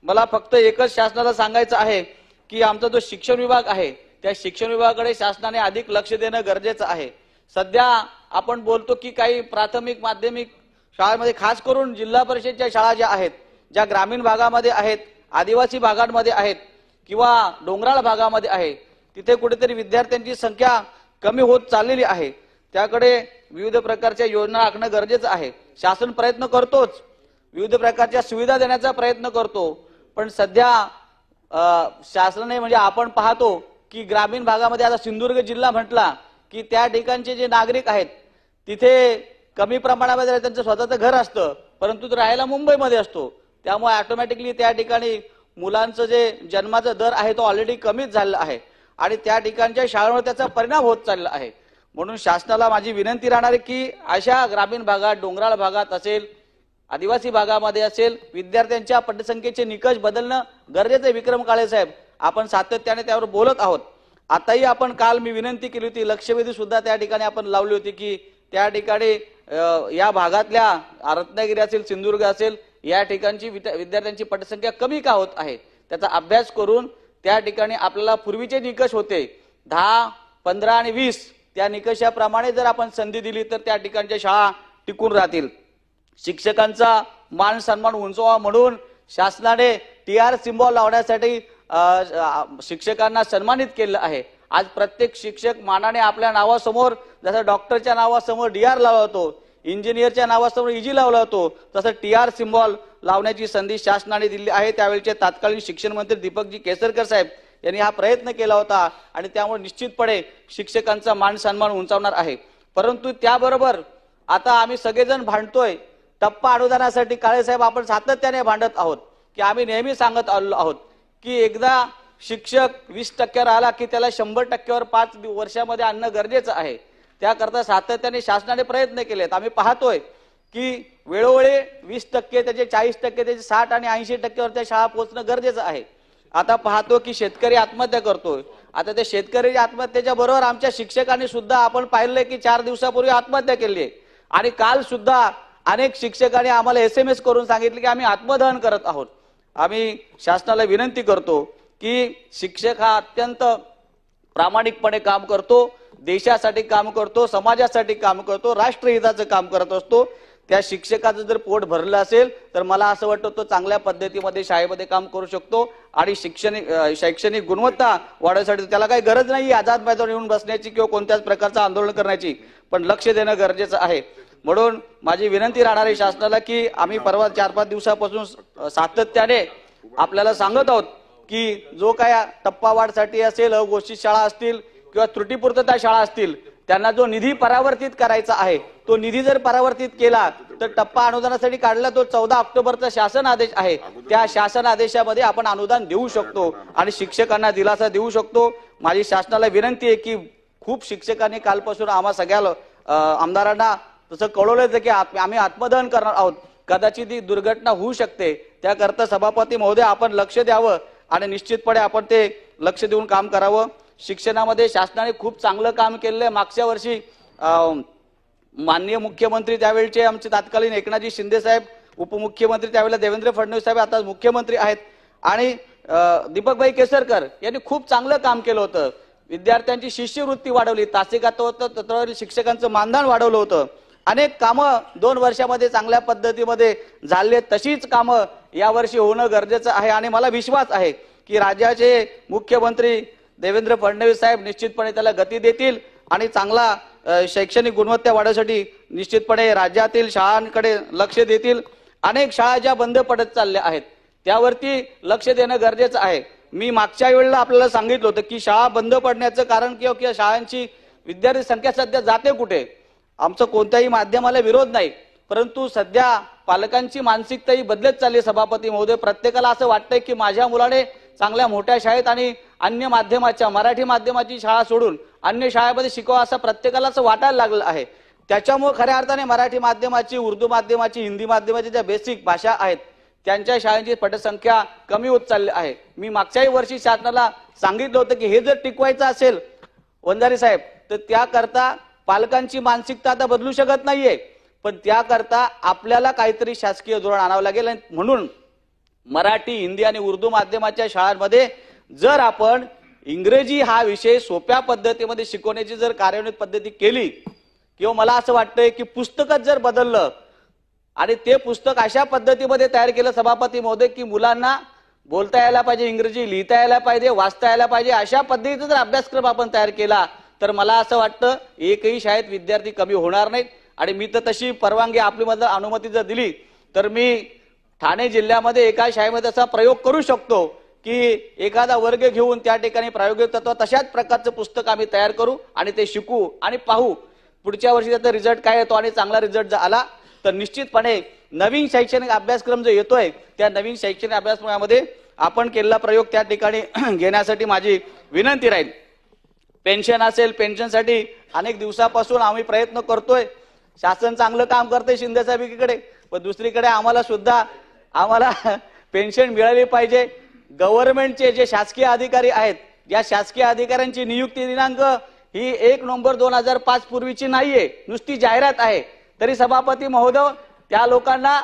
मला फक्त एकच शासनाला सांगायचं आहे की आमचा जो शिक्षण विभाग आहे त्या शिक्षण विभागाकडे शासनाने अधिक लक्ष देणं गरजेचं आहे। सध्या आपण बोलतो की काही प्राथमिक माध्यमिक शाळांमध्ये खास करून जिल्हा परिषदच्या शाळा ज्या आहेत, ज्या ग्रामीण भागामध्ये आहेत, आदिवासी भागांमध्ये आहेत किंवा डोंगराळ भागामध्ये आहे, तिथे कुठेतरी विद्यार्थ्यांची संख्या कमी होत चाललेली आहे। त्याकडे विविध प्रकारच्या योजना आखणं गरजेचं आहे। शासन प्रयत्न करतोच, विविध प्रकारच्या सुविधा देण्याचा प्रयत्न करतो, पण सध्या शासनाने म्हणजे आपण पाहतो की ग्रामीण भागामध्ये आता सिंधुदुर्ग जिल्हा म्हटला की त्या ठिकाणचे जे नागरिक आहेत तिथे कमी प्रमाणामध्ये त्यांचं स्वतःचं घर असतं, परंतु राहायला मुंबईमध्ये असतो। त्यामुळे ऑटोमॅटिकली त्या ठिकाणी मुलांचं जे जन्माचा दर आहे तो ऑलरेडी कमीच झालेला आहे आणि त्या ठिकाणच्या शाळांवर त्याचा परिणाम होत चालला आहे। म्हणून शासनाला माझी विनंती राहणार आहे की अशा ग्रामीण भागात, डोंगराळ भागात असेल, आदिवासी भागामध्ये असेल, विद्यार्थ्यांच्या पटसंख्येचे निकष बदलणं गरजेचं। विक्रम काळे साहेब, आपण सातत्याने त्यावर बोलत आहोत। आताही आपण काल मी विनंती केली होती, लक्षवेधी सुद्धा त्या ठिकाणी आपण लावली होती की त्या ठिकाणी या भागातल्या रत्नागिरी असेल, सिंधुदुर्ग असेल, या ठिकाणची विद्यार्थ्यांची पटसंख्या कमी का होत आहे त्याचा अभ्यास करून त्या ठिकाणी आपल्याला पूर्वीचे निकष होते 10, 15 आणि 20 त्या निकषाप्रमाणे जर आपण संधी दिली तर त्या ठिकाणच्या शाळा टिकून राहतील। शिक्षकांचा मान सन्मान उंचावा म्हणून शासनाने टीआर सिम्बॉल लावण्यासाठी शिक्षकांना सन्मानित केलं आहे। आज प्रत्येक शिक्षक मानाने आपल्या नावासमोर जसं डॉक्टरच्या नावासमोर डीआर लावला होतो, इंजिनियरच्या नावासमोर इजी लावला होतो, तसं टीआर सिम्बॉल लावण्याची संधी शासनाने दिली आहे। त्यावेळेचे तत्कालीन शिक्षण मंत्री दीपकजी केसरकर साहेब यांनी हा प्रयत्न केला होता आणि त्यामुळे निश्चितपणे शिक्षकांचा मान सन्मान उंचावणार आहे। परंतु त्याबरोबर आता आम्ही सगळेजण भांडतोय टप्पा अनुदानासाठी। काळे साहेब, आपण सातत्याने भांडत आहोत की आम्ही नेहमी सांगत आलो आहोत की एकदा शिक्षक 20% आला की त्याला 100%वर 5 वर्षामध्ये आणणं गरजेचं आहे। त्याकरता सातत्याने शासनाने प्रयत्न केलेत। आम्ही पाहतोय की वेळोवेळी 20%, त्याचे 40%, त्याचे 60 आणि 80%वर त्या शाळा पोहोचणं गरजेचं आहे। आता पाहतो की शेतकरी आत्महत्या करतोय। आता त्या शेतकऱ्याच्या आत्महत्येच्या बरोबर आमच्या शिक्षकांनी सुद्धा आपण पाहिलंय की 4 दिवसापूर्वी आत्महत्या केली आहे आणि काल सुद्धा अनेक शिक्षकांनी आम्हाला SMS करून सांगितले की आम्ही आत्मदहन करत आहोत। आम्ही शासनाला विनंती करतो की शिक्षक हा अत्यंत प्रामाणिकपणे काम करतो, देशासाठी काम करतो, समाजासाठी काम करतो, राष्ट्रहिताचं काम करत असतो। त्या शिक्षकाचं जर पोट भरलं असेल तर मला असं वाटतं तो चांगल्या पद्धतीमध्ये शाळेमध्ये काम करू शकतो आणि शैक्षणिक गुणवत्ता वाढवण्यासाठी त्याला काही गरज नाही आझाद मैदानावर येऊन बसण्याची किंवा कोणत्याच प्रकारचं आंदोलन करण्याची, पण लक्ष देणं गरजेचं आहे। म्हणून माझी विनंती राहणार आहे शासनाला की आम्ही परवा 4-5 दिवसापासून सातत्याने आपल्याला सांगत आहोत की जो काय टप्पावाढसाठी असेल, अघोषित शाळा असतील किंवा त्रुटीपूर्तता शाळा असतील, त्यांना जो निधी परावर्तित करायचा आहे तो निधी जर परावर्तित केला तर टप्पा अनुदानासाठी काढला तो 14 ऑक्टोबरचा शासन आदेश आहे, त्या शासन आदेशामध्ये आपण अनुदान देऊ शकतो आणि शिक्षकांना दिलासा देऊ शकतो। माझी शासनाला विनंती आहे की खूप शिक्षकांनी कालपासून आम्हा सगळ्या आमदारांना तसं कळवलं की आम्ही आत्मदहन करणार आहोत, कदाचित ही दुर्घटना होऊ शकते। त्याकरता सभापती महोदय आपण लक्ष द्यावं आणि निश्चितपणे आपण ते लक्ष देऊन काम करावं। शिक्षणामध्ये शासनाने खूप चांगलं काम केलेलं आहे। मागच्या वर्षी माननीय मुख्यमंत्री त्यावेळचे आमचे तत्कालीन एकनाथजी शिंदे साहेब, उपमुख्यमंत्री त्यावेळेला देवेंद्र फडणवीस साहेब आता मुख्यमंत्री आहेत आणि दीपकभाई केसरकर यांनी खूप चांगलं काम केलं होतं। विद्यार्थ्यांची शिष्यवृत्ती वाढवली, तासिका तत्वावरील शिक्षकांचं मानधन वाढवलं होतं। अनेक कामं 2 वर्षामध्ये चांगल्या पद्धतीमध्ये झाले, तशीच कामं यावर्षी होणं गरजेचं आहे आणि मला विश्वास आहे की राज्याचे मुख्यमंत्री देवेंद्र फडणवीस साहेब निश्चितपणे त्याला गती देतील आणि चांगला शैक्षणिक गुणवत्ता वाढवण्यासाठी निश्चितपणे राज्यातील शाळांकडे लक्ष देतील। अनेक शाळा ज्या बंद पडत चालल्या आहेत त्यावरती लक्ष देणं गरजेचं आहे। मी मागच्या वेळेला आपल्याला सांगितलं होतं की शाळा बंद पडण्याचं कारण किंवा शाळांची विद्यार्थी संख्या सध्या जाते कुठे, आमचं कोणत्याही माध्यमाला विरोध नाही, परंतु सध्या पालकांची मानसिकता ही बदलत चालली। सभापती महोदय, प्रत्येकाला असं वाटतंय की माझ्या मुलाने चांगल्या मोठ्या शाळेत आणि अन्य माध्यमाच्या मराठी माध्यमाची शाळा सोडून अन्य शाळेमध्ये शिकावं असं प्रत्येकाला असं वाटायला लागलं आहे। त्याच्यामुळे खऱ्या अर्थाने मराठी माध्यमाची, उर्दू माध्यमाची, हिंदी माध्यमाची ज्या बेसिक भाषा आहेत त्यांच्या शाळांची पटसंख्या कमी होत चालली आहे। मी मागच्याही वर्षी शासनाला सांगितलं होतं की हे जर टिकवायचं असेल वंजारी साहेब तर त्याकरता पालकांची मानसिकता आता बदलू शकत नाहीये, पण त्याकरता आपल्याला काहीतरी शासकीय धोरण आणावं लागेल। म्हणून मराठी, हिंदी आणि उर्दू माध्यमाच्या शाळांमध्ये जर आपण इंग्रजी हा विषय सोप्या पद्धतीमध्ये शिकवण्याची जर कार्यान्वित पद्धती केली, किंवा मला असं वाटतंय की पुस्तकच जर बदललं आणि ते पुस्तक अशा पद्धतीमध्ये तयार केलं सभापती महोदय की मुलांना बोलता यायला पाहिजे, इंग्रजी लिहिता यायला पाहिजे, वाचता यायला पाहिजे, अशा पद्धतीचा जर अभ्यासक्रम आपण तयार केला तर मला असं वाटतं एकही शाळेत विद्यार्थी कमी होणार नाहीत. आणि मी तर तशी परवानगी आपली मधलं अनुमती जर दिली तर मी ठाणे जिल्ह्यामध्ये एका शाळेमध्ये असा प्रयोग करू शकतो की एखादा वर्ग घेऊन त्या ठिकाणी प्रायोगिक तत्व तशाच प्रकारचं पुस्तक आम्ही तयार करू आणि ते शिकू आणि पाहू पुढच्या वर्षी त्याचा रिझल्ट काय येतो. आणि चांगला रिझल्ट जर आला तर निश्चितपणे नवीन शैक्षणिक अभ्यासक्रम जो येतोय त्या नवीन शैक्षणिक अभ्यासक्रमामध्ये आपण केलेला प्रयोग त्या ठिकाणी घेण्यासाठी माझी विनंती राहील. पेन्शन असेल, पेन्शनसाठी अनेक दिवसापासून आम्ही प्रयत्न करतोय. शासन चांगलं काम करतंय शिंदे साहेबांकडे, पण दुसरीकडे आम्हाला पेन्शन मिळाली पाहिजे. गव्हर्नमेंटचे जे शासकीय अधिकारी आहेत, या शासकीय अधिकाऱ्यांची नियुक्ती दिनांक ही 1 नोव्हेंबर 2005 पूर्वीची नाहीये, नुसती जाहिरात आहे. तरी सभापती महोदय त्या लोकांना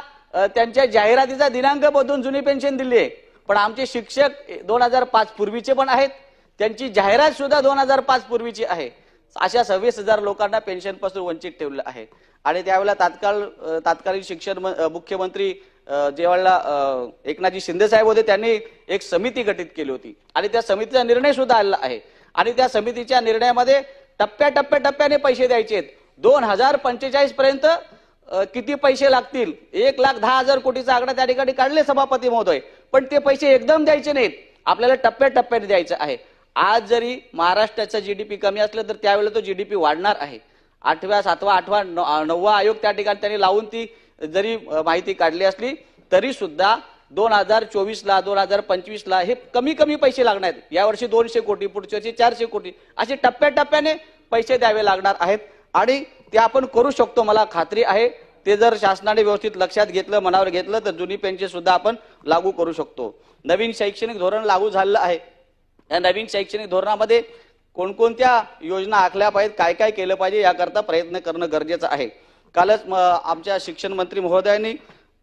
त्यांच्या जाहिरातीचा दिनांक बदलून जुनी पेन्शन दिली आहे. पण आमचे शिक्षक 2005 पूर्वीचे पण आहेत, त्यांची जाहिरात सुद्धा 2005 पूर्वीची आहे. अशा 26,000 लोकांना पेन्शन पासून वंचित ठेवलं आहे. आणि त्यावेळेला तात्कालीन शिक्षण मुख्यमंत्री ज्यावेळेला एकनाथजी शिंदे साहेब होते त्यांनी एक समिती गठीत केली होती आणि त्या समितीचा निर्णय सुद्धा आलेला आहे. आणि त्या समितीच्या निर्णयामध्ये टप्प्याटप्प्याने पैसे द्यायचे आहेत. 2045 पर्यंत किती पैसे लागतील, 1,10,000 कोटीचा आकडा त्या ठिकाणी काढले सभापती महोदय. पण ते पैसे एकदम द्यायचे नाहीत, आपल्याला टप्प्याटप्प्याने द्यायचं आहे. आज जरी महाराष्ट्राचा जीडीपी कमी असलं तर त्यावेळेला तो जीडीपी वाढणार आहे. 8व्या 7वा 8वा 9वा आयोग त्या ठिकाणी त्यांनी लावून ती जरी माहिती काढली असली तरी सुद्धा 2024ला 2025ला हे कमी पैसे लागणार आहेत. यावर्षी 200 कोटी, पुढच्या वर्षी 400 कोटी, असे टप्प्याटप्प्याने पैसे द्यावे लागणार आहेत. आणि ते आपण करू शकतो, मला खात्री आहे. ते जर शासनाने व्यवस्थित लक्षात घेतलं, मनावर घेतलं तर जुनी पेन्शन सुद्धा आपण लागू करू शकतो. नवीन शैक्षणिक धोरण लागू झालेलं आहे. या नवीन शैक्षणिक धोरणामध्ये कोणकोणत्या योजना आखल्या पाहिजेत, काय काय केलं पाहिजे याकरता प्रयत्न करणं गरजेचं आहे. कालच आमच्या शिक्षण मंत्री महोदयांनी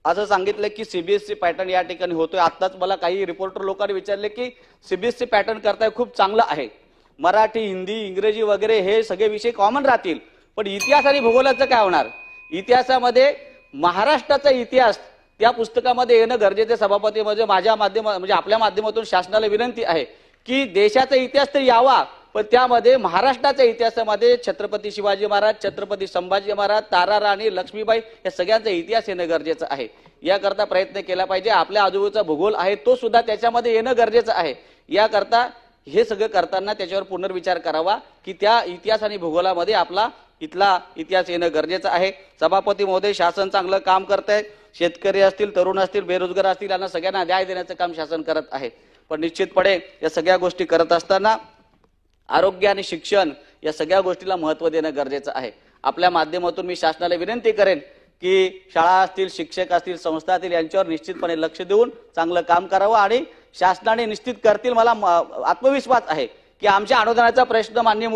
असं सांगितलं की सीबीएसई पॅटर्न या ठिकाणी होतोय. आत्ताच मला काही रिपोर्टर लोकांनी विचारले की सीबीएसई पॅटर्न करताय, खूप चांगलं आहे. मराठी, हिंदी, इंग्रजी वगैरे हे सगळे विषय कॉमन राहतील, पण इतिहास आणि भूगोलाचं काय होणार? इतिहासामध्ये महाराष्ट्राचा इतिहास त्या पुस्तकामध्ये येणं गरजेचं. सभापती म्हणजे आपल्या माध्यमातून शासनाला विनंती आहे की देशाचा इतिहास तर यावा, पण त्यामध्ये महाराष्ट्राच्या इतिहासामध्ये छत्रपती शिवाजी महाराज, छत्रपती संभाजी महाराज, तारा राणी, लक्ष्मीबाई या सगळ्यांचा इतिहास येणं गरजेचं आहे. याकरता प्रयत्न केला पाहिजे. आपल्या आजूबाजूचा भूगोल आहे तो सुद्धा त्याच्यामध्ये येणं गरजेचं आहे. याकरता हे सगळं करताना त्याच्यावर पुनर्विचार करावा की त्या इतिहास आणि भूगोलामध्ये आपला इथला इतिहास येणं गरजेचं आहे. सभापती महोदय, शासन चांगलं काम करत आहे. शेतकरी असतील, तरुण असतील, बेरोजगार असतील, यांना सगळ्यांना न्याय देण्याचं काम शासन करत आहे. पण निश्चितपणे या सगळ्या गोष्टी करत असताना आरोग्य आणि शिक्षण या सगळ्या गोष्टीला महत्त्व देणं गरजेचं आहे. आपल्या माध्यमातून मी शासनाला विनंती करेन की शाळा असतील, शिक्षक असतील, संस्था असतील यांच्यावर निश्चितपणे लक्ष देऊन चांगलं काम करावं आणि शासनाने निश्चित करतील. मला आत्मविश्वास आहे की आमच्या अनुदानाचा प्रश्न माननीय